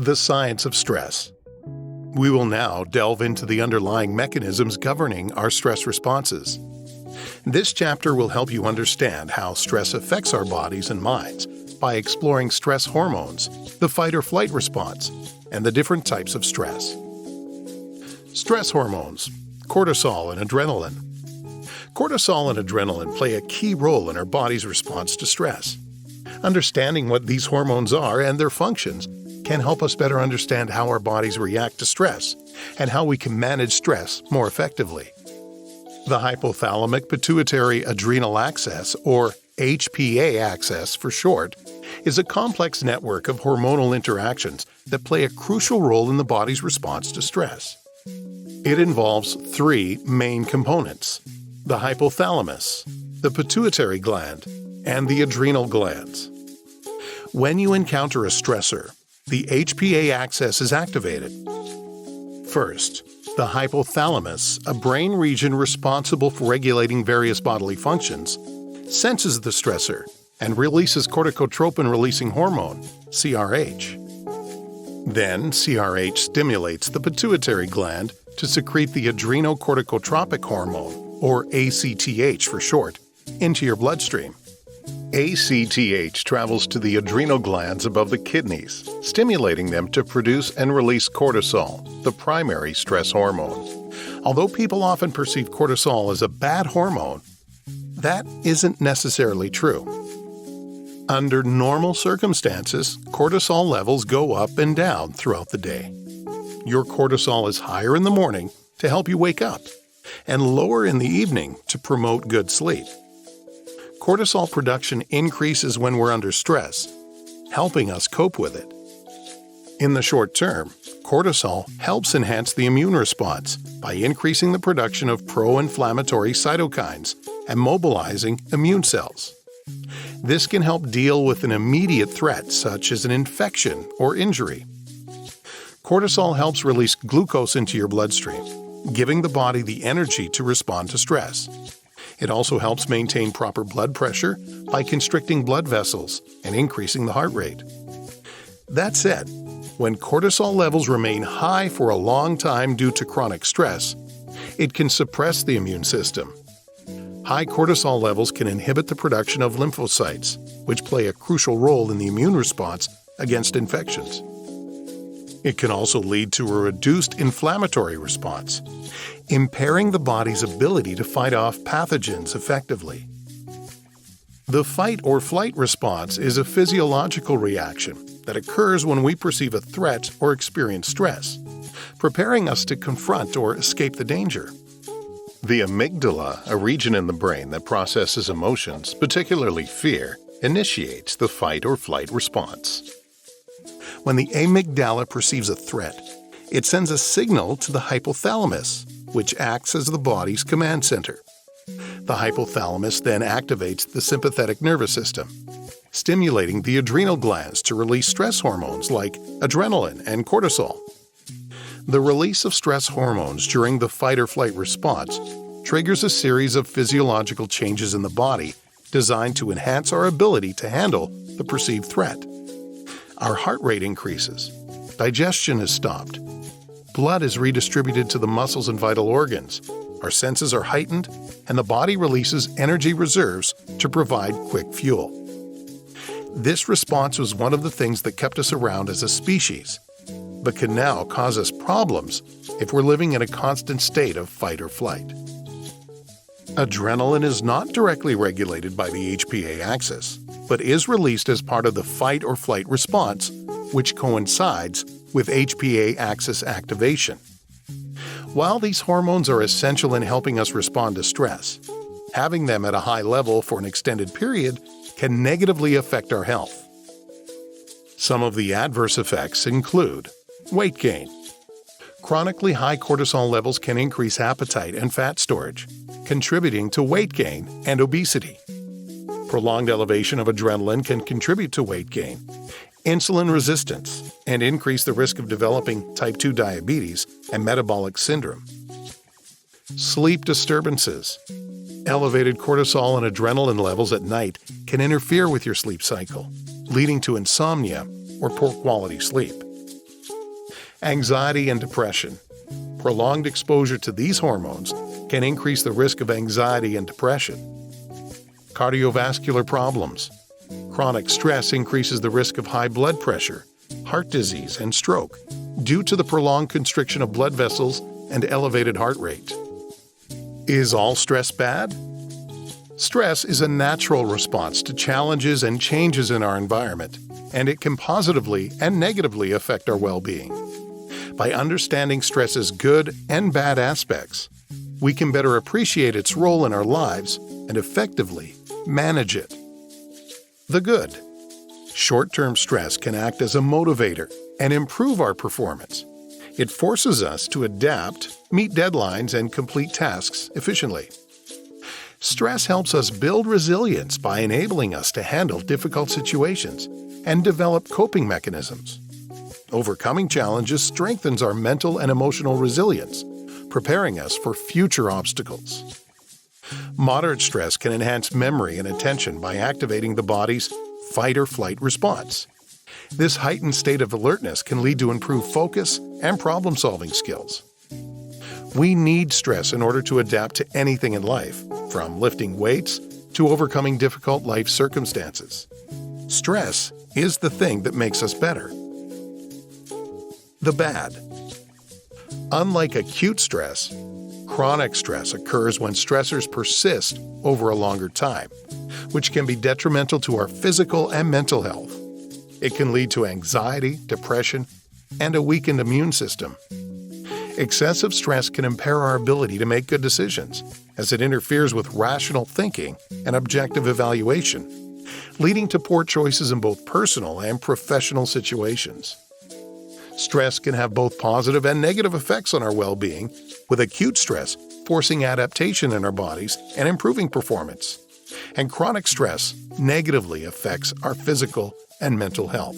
The science of stress. We will now delve into the underlying mechanisms governing our stress responses. This chapter will help you understand how stress affects our bodies and minds by exploring stress hormones, the fight or flight response, and the different types of stress. Stress hormones, cortisol and adrenaline. Cortisol and adrenaline play a key role in our body's response to stress. Understanding what these hormones are and their functions can help us better understand how our bodies react to stress and how we can manage stress more effectively. The hypothalamic pituitary adrenal axis, or HPA axis for short, is a complex network of hormonal interactions that play a crucial role in the body's response to stress. It involves three main components: the hypothalamus, the pituitary gland, and the adrenal glands. When you encounter a stressor, the HPA axis is activated. First, the hypothalamus, a brain region responsible for regulating various bodily functions, senses the stressor and releases corticotropin-releasing hormone, CRH. Then, CRH stimulates the pituitary gland to secrete the adrenocorticotropic hormone, or ACTH for short, into your bloodstream. ACTH travels to the adrenal glands above the kidneys, stimulating them to produce and release cortisol, the primary stress hormone. Although people often perceive cortisol as a bad hormone, that isn't necessarily true. Under normal circumstances, cortisol levels go up and down throughout the day. Your cortisol is higher in the morning to help you wake up, and lower in the evening to promote good sleep. Cortisol production increases when we're under stress, helping us cope with it. In the short term, cortisol helps enhance the immune response by increasing the production of pro-inflammatory cytokines and mobilizing immune cells. This can help deal with an immediate threat such as an infection or injury. Cortisol helps release glucose into your bloodstream, giving the body the energy to respond to stress. It also helps maintain proper blood pressure by constricting blood vessels and increasing the heart rate. That said, when cortisol levels remain high for a long time due to chronic stress, it can suppress the immune system. High cortisol levels can inhibit the production of lymphocytes, which play a crucial role in the immune response against infections. It can also lead to a reduced inflammatory response, impairing the body's ability to fight off pathogens effectively. The fight or flight response is a physiological reaction that occurs when we perceive a threat or experience stress, preparing us to confront or escape the danger. The amygdala, a region in the brain that processes emotions, particularly fear, initiates the fight or flight response. When the amygdala perceives a threat, it sends a signal to the hypothalamus, which acts as the body's command center. The hypothalamus then activates the sympathetic nervous system, stimulating the adrenal glands to release stress hormones like adrenaline and cortisol. The release of stress hormones during the fight or flight response triggers a series of physiological changes in the body designed to enhance our ability to handle the perceived threat. Our heart rate increases, digestion is stopped, blood is redistributed to the muscles and vital organs, our senses are heightened, and the body releases energy reserves to provide quick fuel. This response was one of the things that kept us around as a species, but can now cause us problems if we're living in a constant state of fight or flight. Adrenaline is not directly regulated by the HPA axis, but is released as part of the fight or flight response, which coincides with HPA axis activation. While these hormones are essential in helping us respond to stress, having them at a high level for an extended period can negatively affect our health. Some of the adverse effects include weight gain. Chronically high cortisol levels can increase appetite and fat storage, contributing to weight gain and obesity. Prolonged elevation of adrenaline can contribute to weight gain, insulin resistance, and increase the risk of developing type 2 diabetes and metabolic syndrome. Sleep disturbances. Elevated cortisol and adrenaline levels at night can interfere with your sleep cycle, leading to insomnia or poor quality sleep. Anxiety and depression. Prolonged exposure to these hormones can increase the risk of anxiety and depression. Cardiovascular problems. Chronic stress increases the risk of high blood pressure, heart disease, and stroke due to the prolonged constriction of blood vessels and elevated heart rate. Is all stress bad? Stress is a natural response to challenges and changes in our environment, and it can positively and negatively affect our well-being. By understanding stress's good and bad aspects, we can better appreciate its role in our lives and effectively manage it. The good. Short-term stress can act as a motivator and improve our performance. It forces us to adapt, meet deadlines, and complete tasks efficiently. Stress helps us build resilience by enabling us to handle difficult situations and develop coping mechanisms. Overcoming challenges strengthens our mental and emotional resilience, preparing us for future obstacles. Moderate stress can enhance memory and attention by activating the body's fight-or-flight response. This heightened state of alertness can lead to improved focus and problem-solving skills. We need stress in order to adapt to anything in life, from lifting weights to overcoming difficult life circumstances. Stress is the thing that makes us better. The bad. Unlike acute stress, chronic stress occurs when stressors persist over a longer time, which can be detrimental to our physical and mental health. It can lead to anxiety, depression, and a weakened immune system. Excessive stress can impair our ability to make good decisions, as it interferes with rational thinking and objective evaluation, leading to poor choices in both personal and professional situations. Stress can have both positive and negative effects on our well-being, with acute stress forcing adaptation in our bodies and improving performance. And chronic stress negatively affects our physical and mental health.